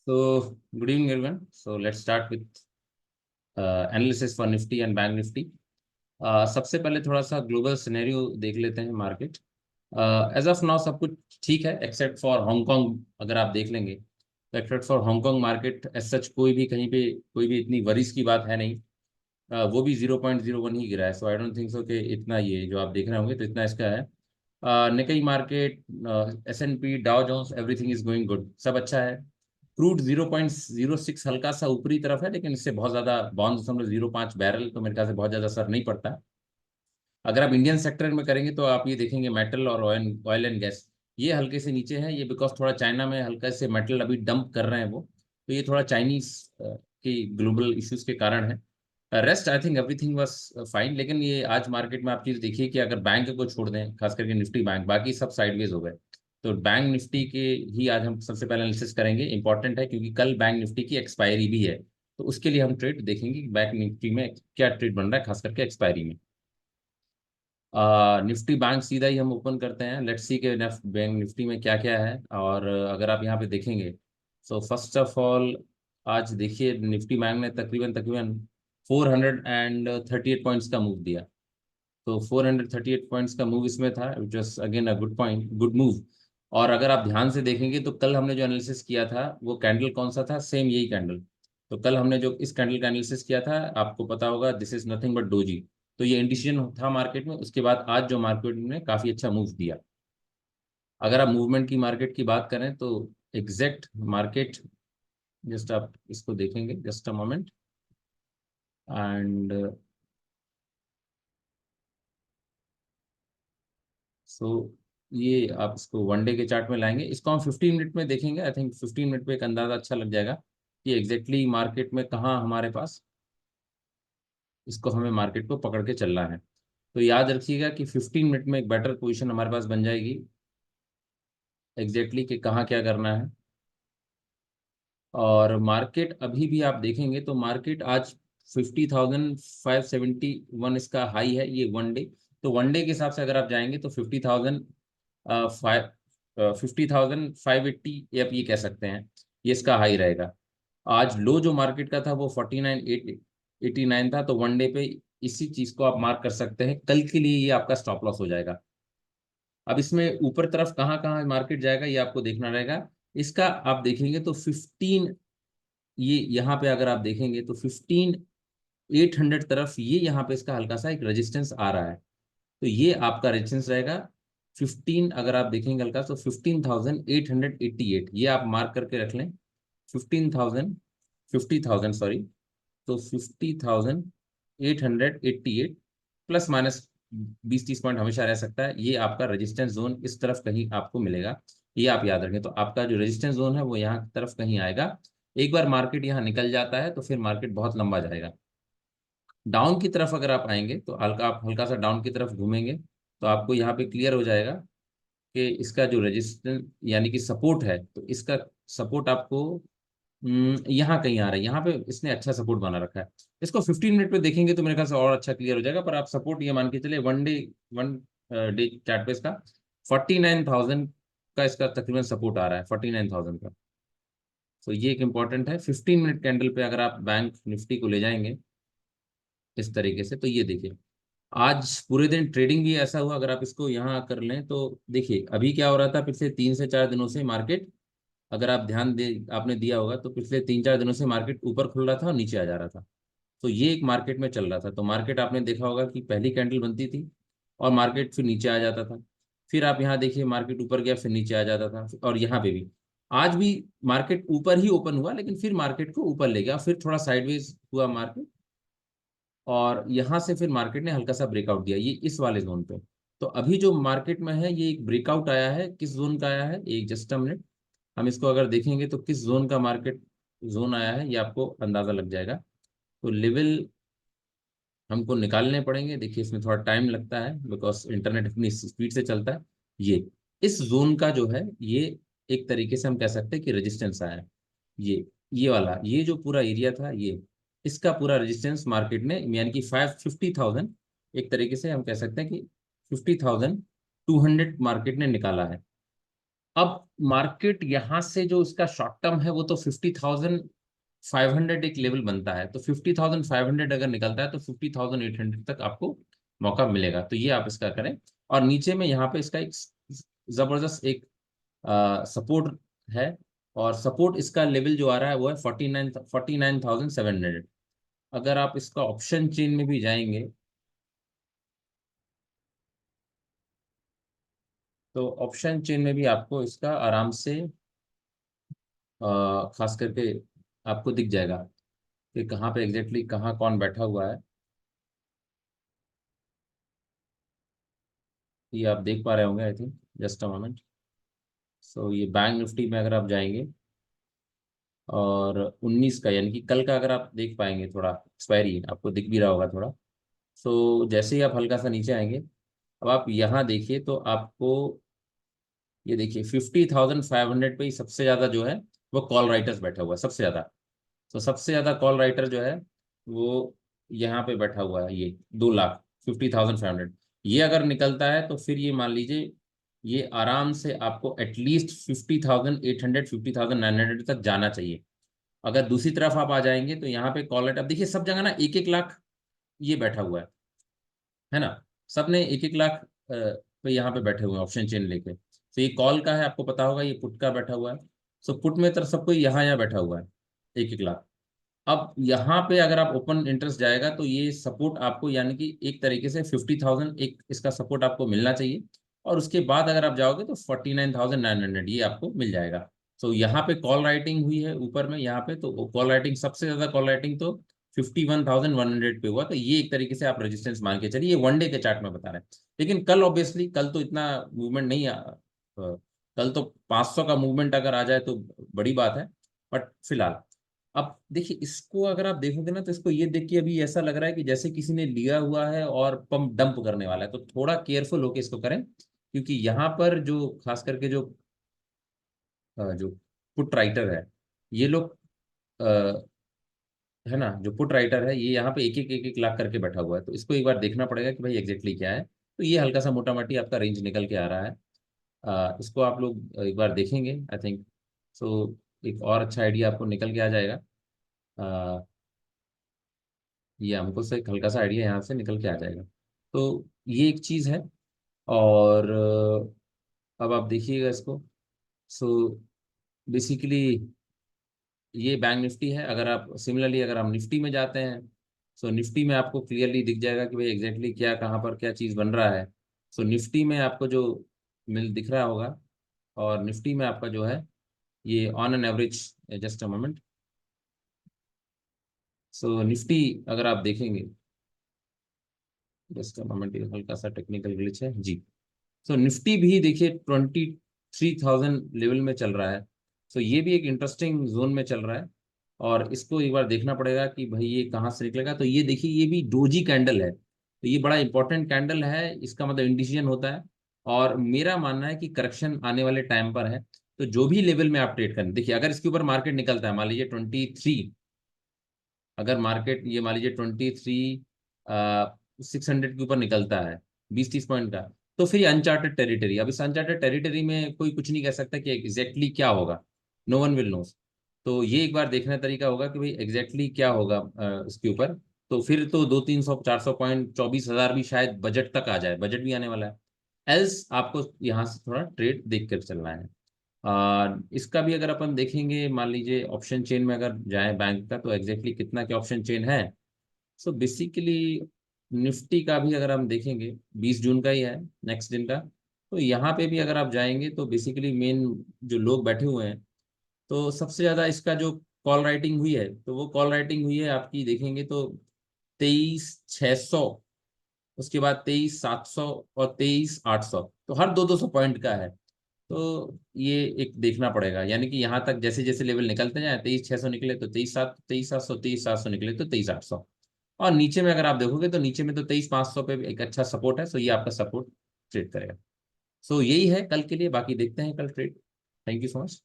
So, good evening, everyone. So, let's start with analysis for Nifty and Bank Nifty. सबसे पहले थोड़ा सा global scenario देख लेते हैं मार्केट। एज ऑफ नाउ सब कुछ ठीक है एक्सेप्ट फॉर हांगकांग। अगर आप देख लेंगे तो except for Hong Kong market as such कोई भी कहीं पे कोई भी इतनी वरीज की बात है नहीं। वो भी 0.01 ही गिरा है। सो आई डोंट थिंक सो कि इतना ये जो आप देख रहे होंगे तो इतना इसका है। निकई market, S&P, Dow Jones, everything is going good, सब अच्छा है। क्रूड 0.06 हल्का सा ऊपरी तरफ है, लेकिन इससे बहुत ज्यादा 52.05 बैरल तो मेरे ख्याल से बहुत ज्यादा असर नहीं पड़ता है। अगर आप इंडियन सेक्टर में करेंगे तो आप ये देखेंगे मेटल और ऑयल एंड गैस ये हल्के से नीचे है। ये बिकॉज थोड़ा चाइना में हल्का से मेटल अभी डंप कर रहे हैं वो, तो ये थोड़ा चाइनीज की ग्लोबल इश्यूज के कारण है। Rest I think everything was fine. लेकिन ये आज मार्केट में आप चीज देखिए कि अगर बैंक को छोड़ दें, खास करके निफ्टी बैंक, बाकी सब साइडवेज हो गए। तो बैंक निफ्टी के ही आज हम सबसे पहले एनालिसिस करेंगे। इंपॉर्टेंट है क्योंकि कल बैंक निफ्टी की एक्सपायरी भी है, तो उसके लिए हम ट्रेड देखेंगे कि बैंक निफ्टी में क्या ट्रेड बन रहा है, खास करके एक्सपायरी में। निफ्टी बैंक सीधा ही हम ओपन करते हैं। लेट्स सी के बैंक निफ्टी में क्या क्या है। और अगर आप यहाँ पे देखेंगे सो फर्स्ट ऑफ ऑल आज देखिए निफ्टी बैंक ने तकरीबन तकरीबन 438 पॉइंट्स का मूव दिया। तो 438 पॉइंट्स का मूव इसमें था, which was again a good point, good move. और अगर आप ध्यान से देखेंगे तो कल हमने जो एनालिसिस किया था वो कैंडल कौन सा था, सेम यही कैंडल। तो कल हमने जो इस कैंडल का एनालिसिस किया था आपको पता होगा, this is nothing but doji. तो ये इंडिसीजन था मार्केट में। उसके बाद आज जो मार्केट ने काफी अच्छा मूव दिया। अगर आप मूवमेंट की मार्केट की बात करें तो एग्जैक्ट मार्केट, जस्ट आप इसको देखेंगे just a moment and so ये आप इसको वन डे के चार्ट में लाएंगे, इसको हम 15 मिनट में देखेंगे। आई थिंक 15 मिनट में एक अंदाजा अच्छा लग जाएगा कि एग्जैक्टली मार्केट में कहाँ हमारे पास इसको हमें मार्केट को पकड़ के चलना है। तो याद रखिएगा कि 15 मिनट में एक बेटर पोजीशन हमारे पास बन जाएगी एग्जैक्टली कि कहाँ क्या करना है। और मार्केट अभी भी आप देखेंगे तो मार्केट आज 50,571 इसका हाई है, ये वन डे। तो वन डे के हिसाब से अगर आप जाएंगे तो 50,580 आप ये कह सकते हैं, ये इसका हाई रहेगा। आज लो जो मार्केट का था वो 49,889 था। तो वन डे पे इसी चीज को आप मार्क कर सकते हैं, कल के लिए ये आपका स्टॉप लॉस हो जाएगा। अब इसमें ऊपर तरफ कहाँ कहाँ मार्केट जाएगा ये आपको देखना रहेगा। इसका आप देखेंगे तो 15, ये यहाँ पे अगर आप देखेंगे तो 15,800 तरफ ये यहाँ पे इसका हल्का सा एक रेजिस्टेंस आ रहा है। तो ये आपका रेजिस्टेंस रहेगा 15, अगर आप देखेंगे हल्का तो 15,888 ये आप मार्क करके रख लें। 15,000, 50,000 सॉरी, तो 50,888 प्लस माइनस 20-30 पॉइंट हमेशा रह सकता है। ये आपका रेजिस्टेंस जोन इस तरफ कहीं आपको मिलेगा, ये आप याद रखें। तो आपका जो रेजिस्टेंस जोन है वो यहाँ की तरफ कहीं आएगा। एक बार मार्केट यहाँ निकल जाता है तो फिर मार्केट बहुत लंबा जाएगा। डाउन की तरफ अगर आप आएंगे तो हल्का आप हल्का सा डाउन की तरफ घूमेंगे तो आपको यहाँ पे क्लियर हो जाएगा कि इसका जो रेजिस्टेंस यानी कि सपोर्ट है, तो इसका सपोर्ट आपको यहाँ कहीं आ रहा है। यहाँ पे इसने अच्छा सपोर्ट बना रखा है। इसको 15 मिनट पे देखेंगे तो मेरे ख्याल से और अच्छा क्लियर हो जाएगा। पर आप सपोर्ट ये मान के चले वन डे चार्ट पे इसका 49,000 का इसका तकरीबन सपोर्ट आ रहा है, 49,000 का। तो ये एक इंपॉर्टेंट है। 15 मिनट कैंडल पे अगर आप बैंक निफ्टी को ले जाएंगे इस तरीके से तो ये देखिए आज पूरे दिन ट्रेडिंग भी ऐसा हुआ। अगर आप इसको यहाँ कर लें तो देखिए अभी क्या हो रहा था, पिछले 3 से 4 दिनों से मार्केट, अगर आप ध्यान दे आपने दिया होगा तो पिछले 3-4 दिनों से मार्केट ऊपर खुल रहा था और नीचे आ जा रहा था। तो ये एक मार्केट में चल रहा था। तो मार्केट आपने देखा होगा कि पहली कैंडल बनती थी और मार्केट फिर नीचे आ जाता था। फिर आप यहाँ देखिए मार्केट ऊपर गया फिर नीचे आ जाता था। और यहाँ पे भी आज भी मार्केट ऊपर ही ओपन हुआ, लेकिन फिर मार्केट को ऊपर ले गया, फिर थोड़ा साइडवेज हुआ मार्केट और यहाँ से फिर मार्केट ने हल्का सा ब्रेकआउट दिया ये इस वाले जोन पे। तो अभी जो मार्केट में है ये एक ब्रेकआउट आया है, किस जोन का आया है, एक जस्ट अ मिनट हम इसको अगर देखेंगे तो किस जोन का मार्केट जोन आया है ये आपको अंदाजा लग जाएगा। तो लेवल हमको निकालने पड़ेंगे। देखिए इसमें थोड़ा टाइम लगता है बिकॉज इंटरनेट इतनी स्पीड से चलता है। ये इस जोन का जो है ये एक तरीके से हम कह सकते हैं कि रेजिस्टेंस आया है। ये वाला ये जो पूरा एरिया था ये इसका पूरा रेजिस्टेंस मार्केट ने यानी कि 50,000 एक तरीके से हम कह सकते हैं कि 50,200 मार्केट ने निकाला है। अब मार्केट यहाँ से जो इसका शॉर्ट टर्म है वो तो 50,500 एक लेवल बनता है, तो 50,500 अगर निकलता है तो 50,800 तक आपको मौका मिलेगा। तो ये आप इसका करें। और नीचे में यहाँ पे इसका एक जबरदस्त एक सपोर्ट है, और सपोर्ट इसका लेवल जो आ रहा है वो है 49,700। अगर आप इसका ऑप्शन चेन में भी जाएंगे तो ऑप्शन चेन में भी आपको इसका आराम से खास करके आपको दिख जाएगा कि कहाँ पे एग्जैक्टली कहाँ कौन बैठा हुआ है। ये आप देख पा रहे होंगे I think, just a moment. So ये बैंक निफ्टी में अगर आप जाएंगे और 19 का यानी कि कल का अगर आप देख पाएंगे, थोड़ा एक्सपायरी आपको दिख भी रहा होगा थोड़ा। सो जैसे ही आप हल्का सा नीचे आएंगे, अब आप यहाँ देखिए तो आपको ये देखिए 50,500 पे ही सबसे ज़्यादा जो है वो कॉल राइटर्स बैठा हुआ है सबसे ज़्यादा। तो सबसे ज़्यादा कॉल राइटर जो है वो यहाँ पे बैठा हुआ है, ये 2,50,500। ये अगर निकलता है तो फिर ये मान लीजिए ये आराम से आपको एटलीस्ट 50,800 50,900 तक जाना चाहिए। अगर दूसरी तरफ आप आ जाएंगे तो यहाँ पे कॉल राइटर, अब देखिए सब जगह ना 1-1 लाख ये बैठा हुआ है ना। सब ने 1-1 लाख पे यहाँ पे बैठे हुए हैं ऑप्शन चेन लेके। तो ये कॉल का है आपको पता होगा, ये पुट का बैठा हुआ है। सो पुट में तरफ सबको यहाँ यहाँ बैठा हुआ है 1-1 लाख। अब यहाँ पे अगर आप ओपन इंटरेस्ट जाएगा तो ये सपोर्ट आपको यानी कि एक तरीके से 50,000 एक इसका सपोर्ट आपको मिलना चाहिए। और उसके बाद अगर आप जाओगे तो 49,900 ये आपको मिल जाएगा। तो यहाँ पे कॉल राइटिंग हुई है ऊपर में, यहाँ पे तो कॉल राइटिंग सबसे ज्यादा कॉल राइटिंग तो 51,100 पे हुआ। तो ये एक तरीके से आप रेजिस्टेंस मान के चलिए, ये वन डे के चार्ट में बता रहे हैं। लेकिन कल ऑब्वियसली कल तो इतना मूवमेंट नहीं कल तो 500 का मूवमेंट अगर आ जाए तो बड़ी बात है। बट फिलहाल अब देखिए इसको अगर आप देखोगे ना तो इसको ये देख के अभी ऐसा लग रहा है कि जैसे किसी ने लिया हुआ है और पंप डंप करने वाला है। तो थोड़ा केयरफुल होके इसको करें, क्योंकि यहाँ पर जो खास करके जो पुट राइटर है ये लोग है ना, जो पुट राइटर है ये यहाँ पे एक एक लाख करके बैठा हुआ है। तो इसको एक बार देखना पड़ेगा कि भाई एग्जैक्टली क्या है। तो ये हल्का सा मोटा मोटी आपका रेंज निकल के आ रहा है। इसको आप लोग एक बार देखेंगे आई थिंक। सो एक और अच्छा आइडिया आपको निकल के आ जाएगा। अ, ये हमको से एक हल्का सा आइडिया यहाँ से निकल के आ जाएगा। तो ये एक चीज़ है। और अब आप देखिएगा इसको। सो बेसिकली ये बैंक निफ्टी है। अगर आप सिमिलरली अगर आप निफ्टी में जाते हैं, सो निफ्टी में आपको क्लियरली दिख जाएगा कि भाई एग्जैक्टली क्या कहाँ पर क्या चीज़ बन रहा है। सो निफ्टी में आपको जो मिल दिख रहा होगा, और निफ्टी में आपका जो है ये on an average, just a moment. So Nifty अगर आप देखेंगे, जस्ट अ मोमेंट, ये हल्का सा टेक्निकल ग्लिच है जी। सो निफ्टी भी देखिए 23,000 लेवल में चल रहा है। सो ये भी एक इंटरेस्टिंग जोन में चल रहा है। और इसको एक बार देखना पड़ेगा कि भाई ये कहाँ से निकलेगा। तो ये देखिए ये भी डोजी कैंडल है, तो ये बड़ा इंपॉर्टेंट कैंडल है, इसका मतलब इंडिसीजन होता है। और मेरा मानना है कि करेक्शन आने वाले टाइम पर है। तो जो भी लेवल में आप ट्रेड करें, देखिए अगर इसके ऊपर मार्केट निकलता है मान लीजिए 23, अगर मार्केट ये मान लीजिए 23,600 के ऊपर निकलता है 20-30 पॉइंट का, तो फिर ये अनचार्टेड टेरिटरी। अब इस अनचार्टेड टेरिटरी में कोई कुछ नहीं कह सकता कि एग्जैक्टली क्या होगा, नो वन विल नोस। तो ये एक बार देखने का तरीका होगा कि भाई एग्जैक्टली क्या होगा इसके ऊपर। तो फिर तो 200-300-400 पॉइंट 24,000 भी शायद बजट तक आ जाए, बजट भी आने वाला है। एल्स आपको यहाँ से थोड़ा ट्रेड देख कर चलना है। इसका भी अगर अपन देखेंगे मान लीजिए ऑप्शन चेन में अगर जाएं बैंक का, तो एग्जैक्टली कितना क्या ऑप्शन चेन है। सो बेसिकली निफ्टी का भी अगर हम देखेंगे 20 जून का ही है, नेक्स्ट दिन का। तो यहाँ पे भी अगर आप जाएंगे तो बेसिकली मेन जो लोग बैठे हुए हैं, तो सबसे ज़्यादा इसका जो कॉल राइटिंग हुई है तो वो कॉल राइटिंग हुई है आपकी देखेंगे तो 23,600, उसके बाद 23,700 और 23,800, तो हर 200-200 पॉइंट का है। तो ये एक देखना पड़ेगा, यानी कि यहाँ तक जैसे जैसे लेवल निकलते जाए, 23,600 निकले तो 23,700, 23,700 निकले तो 23,800। और नीचे में अगर आप देखोगे तो नीचे में तो 23,500 पे भी एक अच्छा सपोर्ट है। सो ये आपका सपोर्ट ट्रेड करेगा। सो यही है कल के लिए, बाकी देखते हैं कल trade. Thank you so much.